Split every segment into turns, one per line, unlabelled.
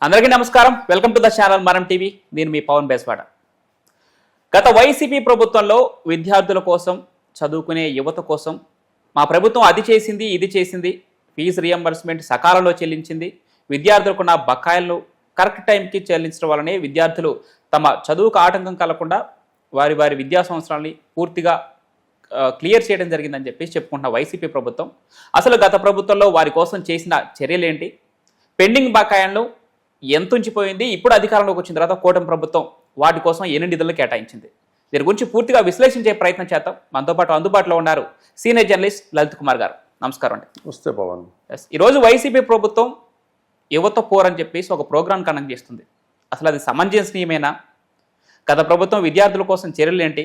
అందరికీ నమస్కారం. Welcome to the channel మనం టీవీ. నేను మీ పవన్ బేస్వాడ. గత వైసీపీ ప్రభుత్వంలో విద్యార్థుల కోసం, చదువుకునే యువత కోసం మా ప్రభుత్వం అది చేసింది, ఇది చేసింది, ఫీజు రియంబర్స్మెంట్ సకాలంలో చెల్లించింది, విద్యార్థులకున్న బకాయిలను కరెక్ట్ టైంకి చెల్లించడం వల్లనే విద్యార్థులు తమ చదువుకు ఆటంకం కలగకుండా వారి వారి విద్యా సంవత్సరాన్ని పూర్తిగా క్లియర్ చేయడం జరిగిందని చెప్పి చెప్పుకుంటున్న వైసీపీ ప్రభుత్వం అసలు గత ప్రభుత్వంలో వారి కోసం చేసిన చర్యలేంటి, పెండింగ్ బకాయిలను ఎంత ఉంచిపోయింది, ఇప్పుడు అధికారంలోకి వచ్చిన తర్వాత కూటమి ప్రభుత్వం వాటి కోసం ఎన్ని నిధులు కేటాయించింది, దీని గురించి పూర్తిగా విశ్లేషించే ప్రయత్నం చేద్దాం. మనతో పాటు అందుబాటులో ఉన్నారు సీనియర్ జర్నలిస్ట్ లలిత్ కుమార్ గారు. నమస్కారం అండి.
వస్తే పవన్.
ఈరోజు వైసీపీ ప్రభుత్వం యువత పోర్ అని చెప్పేసి ఒక ప్రోగ్రాం కండక్ట్ చేస్తుంది. అసలు అది సమంజసనీయమేనా? గత ప్రభుత్వం విద్యార్థుల కోసం చర్యలు ఏంటి,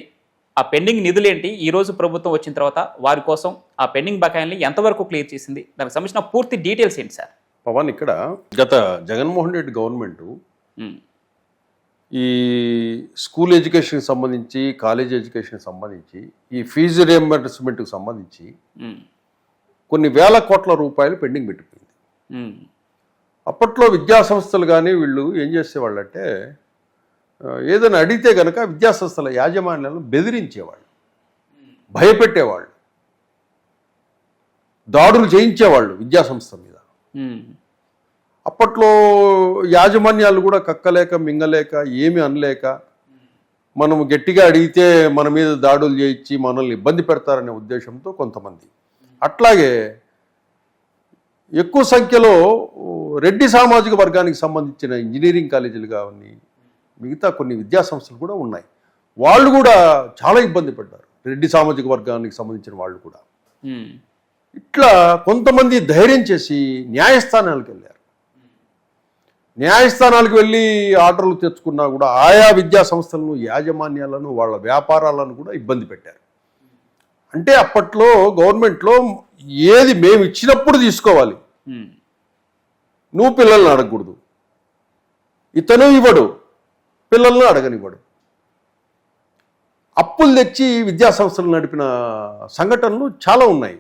ఆ పెండింగ్ నిధులేంటి, ఈ రోజు ప్రభుత్వం వచ్చిన తర్వాత వారి కోసం ఆ పెండింగ్ బకాయిల్ని ఎంతవరకు క్లియర్ చేసింది, దానికి సంబంధించిన పూర్తి డీటెయిల్స్ ఏంటి సార్?
పవన్, ఇక్కడ గత జగన్మోహన్ రెడ్డి గవర్నమెంట్ ఈ స్కూల్ ఎడ్యుకేషన్కి సంబంధించి, కాలేజ్ ఎడ్యుకేషన్కి సంబంధించి, ఈ ఫీజు రియంబర్స్మెంట్కి సంబంధించి కొన్ని వేల కోట్ల రూపాయలు పెండింగ్ పెట్టిపోయింది. అప్పట్లో విద్యా సంస్థలు కానీ వీళ్ళు ఏం చేసేవాళ్ళంటే, ఏదైనా అడిగితే కనుక విద్యాసంస్థల యాజమాన్యాలను బెదిరించేవాళ్ళు, భయపెట్టేవాళ్ళు, దాడులు చేయించేవాళ్ళు విద్యాసంస్థ మీద. అప్పట్లో యాజమాన్యాలు కూడా కక్కలేక మింగలేక ఏమి అనలేక, మనం గట్టిగా అడిగితే మన మీద దాడులు చేయించి మనల్ని ఇబ్బంది పెడతారనే ఉద్దేశంతో కొంతమంది, అట్లాగే ఎక్కువ సంఖ్యలో రెడ్డి సామాజిక వర్గానికి సంబంధించిన ఇంజనీరింగ్ కాలేజీలు కానీ మిగతా కొన్ని విద్యాసంస్థలు కూడా ఉన్నాయి, వాళ్ళు కూడా చాలా ఇబ్బంది పడ్డారు. రెడ్డి సామాజిక వర్గానికి సంబంధించిన వాళ్ళు కూడా ఇట్లా కొంతమంది ధైర్యం చేసి న్యాయస్థానాలకు వెళ్ళారు. న్యాయస్థానాలకు వెళ్ళి ఆర్డర్లు తెచ్చుకున్నా కూడా ఆయా విద్యా సంస్థలను, యాజమాన్యాలను, వాళ్ళ వ్యాపారాలను కూడా ఇబ్బంది పెట్టారు. అంటే అప్పట్లో గవర్నమెంట్లో ఏది మేము ఇచ్చినప్పుడు తీసుకోవాలి, నువ్వు పిల్లల్ని అడగకూడదు, ఇతను ఇవ్వడు, పిల్లలను అడగనివ్వడు. అప్పులు తెచ్చి విద్యా సంస్థలు నడిపిన సంఘటనలు చాలా ఉన్నాయి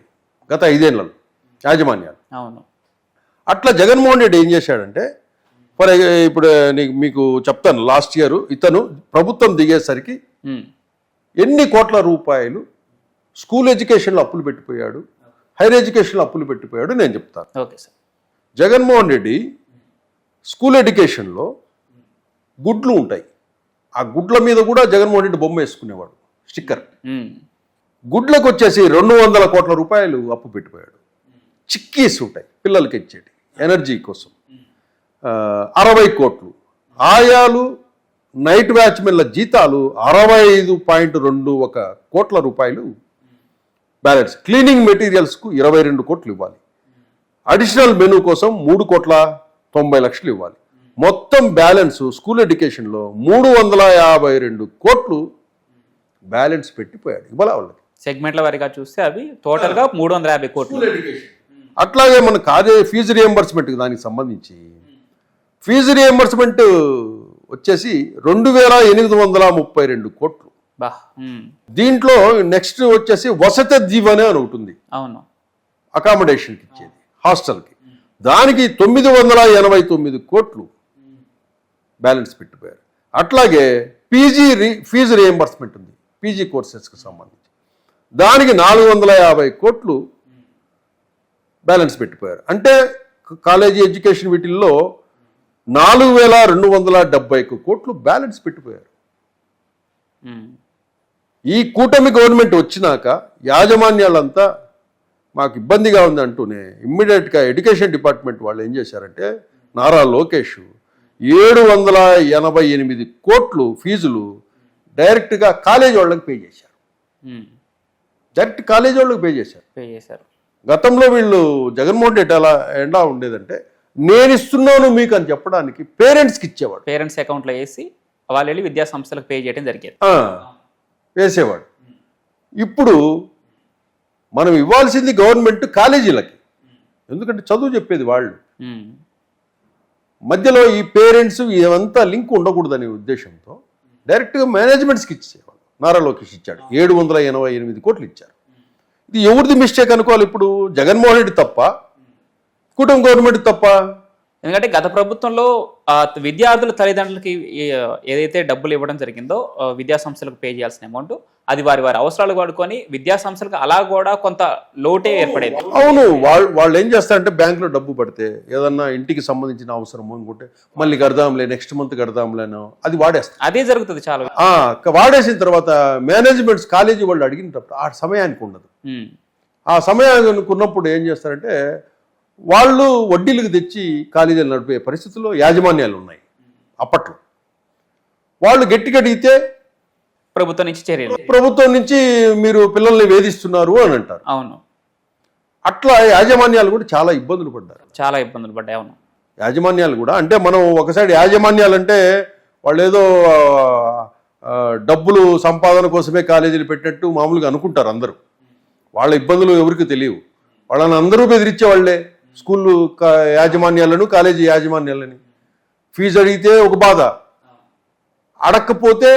గత 5 ఏళ్లలో యాజమాన్యాలు.
అవును.
అట్లా జగన్మోహన్ రెడ్డి ఏం చేశాడంటే, ఇప్పుడు మీకు చెప్తాను, లాస్ట్ ఇయర్ ఇతను ప్రభుత్వం దిగేసరికి ఎన్ని కోట్ల రూపాయలు స్కూల్ ఎడ్యుకేషన్లో అప్పులు పెట్టిపోయాడు, హైయర్ ఎడ్యుకేషన్లో అప్పులు పెట్టిపోయాడు నేను చెప్తాను.
Okay sir.
Jaganmohan Reddy school ఎడ్యుకేషన్లో గుడ్లు ఉంటాయి, ఆ గుడ్ల మీద కూడా జగన్మోహన్ రెడ్డి బొమ్మ వేసుకునేవాడు, స్టిక్కర్. గుడ్లకు వచ్చేసి 200 కోట్ల రూపాయలు అప్పు పెట్టిపోయాడు. చిక్కీస్ ఉంటాయి పిల్లలకి ఇచ్చేటి ఎనర్జీ కోసం 60 కోట్లు. ఆయాలు, నైట్ వాచ్మెన్ల జీతాలు 65.21 కోట్ల రూపాయలు బ్యాలెన్స్. క్లీనింగ్ మెటీరియల్స్కు 22 కోట్లు ఇవ్వాలి. అడిషనల్ మెనూ కోసం 3,90,00,000 ఇవ్వాలి. మొత్తం బ్యాలెన్స్ స్కూల్ ఎడ్యుకేషన్లో 352 కోట్లు బ్యాలెన్స్ పెట్టిపోయాడు. ఇవ్వాల వాళ్ళకి
సెగ్మెంట్ల వారిగా చూస్తే అవి టోటల్గా 350 కోట్లు.
అట్లాగే మన ఫీజు రియంబర్స్మెంట్, దానికి సంబంధించి ఫీజు రియంబర్స్మెంట్ వచ్చేసి 2,832 కోట్లు. దీంట్లో నెక్స్ట్ వచ్చేసి వసతి దీవెన అని ఒకటి ఉంది.
అవును.
అకామిడేషన్కి ఇచ్చేది, హాస్టల్కి, దానికి 989 కోట్లు బ్యాలెన్స్ పెట్టిపోయారు. అట్లాగే ఫీజు రియంబర్స్మెంట్ ఉంది పీజీ కోర్సెస్కి సంబంధించి, దానికి 450 కోట్లు బ్యాలెన్స్ పెట్టిపోయారు. అంటే కాలేజీ ఎడ్యుకేషన్ వీటిల్లో 4,270 కోట్లు బ్యాలెన్స్ పెట్టిపోయారు. ఈ కూటమి గవర్నమెంట్ వచ్చినాక యాజమాన్యాలంతా మాకు ఇబ్బందిగా ఉంది అంటూనే ఇమ్మీడియట్గా ఎడ్యుకేషన్ డిపార్ట్మెంట్ వాళ్ళు ఏం చేశారంటే, నారా లోకేష్ 788 కోట్లు ఫీజులు డైరెక్ట్గా కాలేజ్ వాళ్ళకి పే చేశారు. డైరెక్ట్ కాలేజ్ వాళ్ళకి పే చేశారు. గతంలో వీళ్ళు జగన్మోహన్ రెడ్డి ఎలా ఉండేదంటే, నేను ఇస్తున్నాను మీకు అని చెప్పడానికి పేరెంట్స్కి ఇచ్చేవాడు,
పేరెంట్స్ అకౌంట్లో వేసి వాళ్ళు వెళ్ళి విద్యా సంస్థలకు పే చేయడం జరిగేది,
వేసేవాడు. ఇప్పుడు మనం ఇవ్వాల్సింది గవర్నమెంట్ కాలేజీలకి, ఎందుకంటే చదువు చెప్పేది వాళ్ళు. మధ్యలో ఈ పేరెంట్స్ ఇవంతా లింక్ ఉండకూడదనే ఉద్దేశంతో డైరెక్ట్గా మేనేజ్మెంట్స్కి ఇచ్చేవాళ్ళు. నారా లోకేష్ ఇచ్చాడు, 788 కోట్లు ఇచ్చారు. ఇది ఎవరిది మిస్టేక్ అనుకోవాలి ఇప్పుడు? జగన్మోహన్ రెడ్డి తప్ప, కూటమి గవర్నమెంట్ తప్ప?
ఎందుకంటే గత ప్రభుత్వంలో విద్యార్థుల తల్లిదండ్రులకి ఏదైతే డబ్బులు ఇవ్వడం జరిగిందో విద్యా సంస్థలకు పే చేయాల్సిన అమౌంట్ అది వారి వారి అవసరాలు వాడుకొని విద్యా సంస్థలకు అలా కూడా కొంత లోటే ఏర్పడేది.
అవును, వాళ్ళు ఏం చేస్తారంటే బ్యాంకులో డబ్బు పడితే ఏదన్నా ఇంటికి సంబంధించిన అవసరం అనుకుంటే మళ్ళీ కడదాంలే, నెక్స్ట్ మంత్ కడదాంలేనో అది వాడేస్తారు.
అదే జరుగుతుంది చాలా.
వాడేసిన తర్వాత మేనేజ్మెంట్స్ కాలేజీ వాళ్ళు అడిగినప్పుడు ఆ సమయానికి ఉండదు. ఆ సమయానికి ఉన్నప్పుడు ఏం చేస్తారంటే వాళ్ళు వడ్డీలకు తెచ్చి కాలేజీలు నడిపే పరిస్థితుల్లో యాజమాన్యాలు ఉన్నాయి. అప్పట్లో వాళ్ళు గట్టిగా అడిగితే
ప్రభుత్వం నుంచి చర్యలు,
ప్రభుత్వం నుంచి మీరు పిల్లల్ని వేధిస్తున్నారు అని అంటారు.
అవును,
అట్లా యాజమాన్యాలు కూడా చాలా ఇబ్బందులు పడ్డారు.
చాలా ఇబ్బందులు పడ్డాయి. అవును,
యాజమాన్యాలు కూడా అంటే మనం ఒకసారి యాజమాన్యాలు అంటే వాళ్ళు ఏదో డబ్బులు సంపాదన కోసమే కాలేజీలు పెట్టినట్టు మామూలుగా అనుకుంటారు అందరూ. వాళ్ళ ఇబ్బందులు ఎవరికి తెలియవు. వాళ్ళని అందరూ బెదిరించే వాళ్ళే, స్కూళ్ళు యాజమాన్యాలను, కాలేజీ యాజమాన్యాలని. ఫీజు అడిగితే ఒక బాధ, అడగకపోతే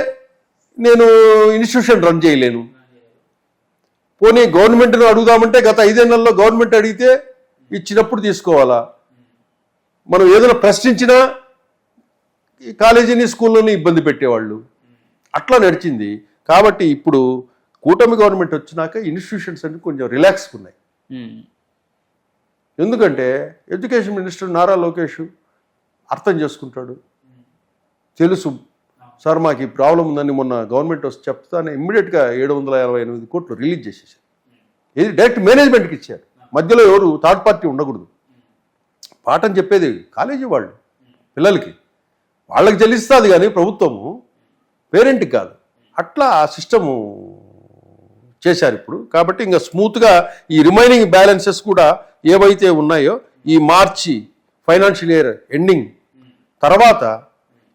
నేను ఇన్స్టిట్యూషన్ రన్ చేయలేను. పోనీ గవర్నమెంట్ను అడుగుదామంటే గత 5 నెలల్లో గవర్నమెంట్ అడిగితే ఇచ్చినప్పుడు తీసుకోవాలా. మనం ఏదైనా ప్రశ్నించినా ఈ కాలేజీని, స్కూళ్ళని ఇబ్బంది పెట్టేవాళ్ళు. అట్లా నడిచింది. కాబట్టి ఇప్పుడు కూటమి గవర్నమెంట్ వచ్చినాక ఇన్స్టిట్యూషన్స్ అన్ని కొంచెం రిలాక్స్గా ఉన్నాయి. ఎందుకంటే ఎడ్యుకేషన్ మినిస్టర్ నారా లోకేష్ అర్థం చేసుకుంటాడు. తెలుసు సార్ మాకు ఈ ప్రాబ్లం ఉందని మొన్న గవర్నమెంట్ వస్తే చెప్తానే ఇమ్మీడియట్గా 788 కోట్లు రిలీజ్ చేసేసారు. ఇది డైరెక్ట్ మేనేజ్మెంట్కి ఇచ్చారు. మధ్యలో ఎవరు థర్డ్ పార్టీ ఉండకూడదు. పాఠం చెప్పేది కాలేజీ వాళ్ళు పిల్లలకి, వాళ్ళకి చెల్లిస్తుంది కానీ ప్రభుత్వము పేరెంట్కి కాదు. అట్లా ఆ సిస్టము చేశారు ఇప్పుడు. కాబట్టి ఇంకా స్మూత్గా ఈ రిమైనింగ్ బ్యాలెన్సెస్ కూడా ఏవైతే ఉన్నాయో ఈ మార్చి ఫైనాన్షియల్ ఇయర్ ఎండింగ్ తర్వాత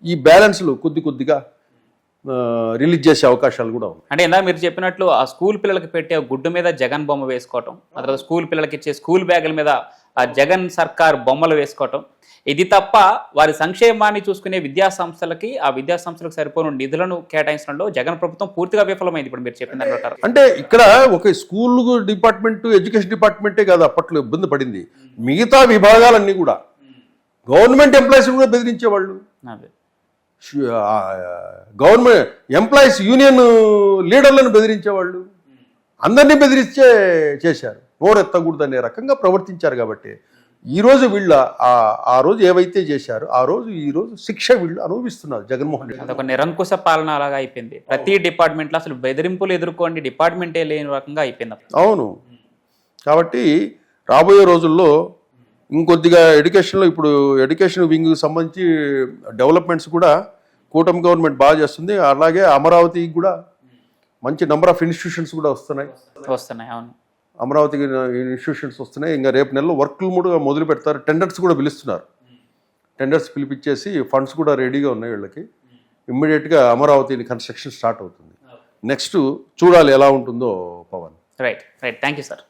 ఈ బ్యాలెన్స్లు కొద్దిగా రిలీజ్ చేసే అవకాశాలు కూడా ఉన్నాయి.
అంటే ఇందాక మీరు చెప్పినట్లు ఆ స్కూల్ పిల్లలకి పెట్టే గుడ్డు మీద జగన్ బొమ్మ వేసుకోవటం, ఆ తర్వాత స్కూల్ పిల్లలకి ఇచ్చే స్కూల్ బ్యాగుల మీద ఆ జగన్ సర్కార్ బొమ్మలు వేసుకోవటం, ఇది తప్ప వారి సంక్షేమాన్ని చూసుకునే విద్యా సంస్థలకి ఆ విద్యా సంస్థలకు సరిపోయిన నిధులను కేటాయించడంలో జగన్ ప్రభుత్వం పూర్తిగా విఫలమైంది. ఇప్పుడు మీరు చెప్పిన దాని ప్రకారం
అంటే ఇక్కడ ఒక స్కూల్ డిపార్ట్మెంట్, ఎడ్యుకేషన్ డిపార్ట్మెంటే కాదు అప్పట్లో ఇబ్బంది పడింది, మిగతా విభాగాలన్నీ కూడా. గవర్నమెంట్ ఎంప్లాయీస్ కూడా బెదిరించేవాళ్ళు. గవర్నమెంట్ ఎంప్లాయీస్ యూనియన్ లీడర్లను బెదిరించేవాళ్ళు. అందరినీ బెదిరించే చేశారు. నోరెత్తకూడదు అనే రకంగా ప్రవర్తించారు. కాబట్టి ఈరోజు వీళ్ళ ఆ రోజు ఏవైతే చేశారో ఈ రోజు శిక్ష వీళ్ళు అనుభవిస్తున్నారు జగన్మోహన్ రెడ్డి.
అదొక నిరంకుశ పాలన అలాగా అయిపోయింది. ప్రతి డిపార్ట్మెంట్లో అసలు బెదిరింపులు ఎదుర్కోండి డిపార్ట్మెంటే లేని రకంగా అయిపోయింది.
అవును, కాబట్టి రాబోయే రోజుల్లో ఇంకొద్దిగా ఎడ్యుకేషన్లో ఇప్పుడు ఎడ్యుకేషన్ వింగ్కి సంబంధించి డెవలప్మెంట్స్ కూడా కూటమి గవర్నమెంట్ బాగా చేస్తుంది. అలాగే అమరావతికి కూడా మంచి నెంబర్ ఆఫ్ ఇన్స్టిట్యూషన్స్ కూడా వస్తున్నాయి.
అవును,
అమరావతికి ఇన్స్టిట్యూషన్స్ వస్తున్నాయి. ఇంకా రేపు నెలలో వర్క్లు కూడా మొదలు పెడతారు. టెండర్స్ కూడా పిలుస్తున్నారు. టెండర్స్ పిలిపించేసి ఫండ్స్ కూడా రెడీగా ఉన్నాయి వీళ్ళకి. ఇమ్మీడియట్గా అమరావతిని కన్స్ట్రక్షన్ స్టార్ట్ అవుతుంది. నెక్స్ట్ చూడాలి ఎలా ఉంటుందో Pawan.
Right. Thank you sir.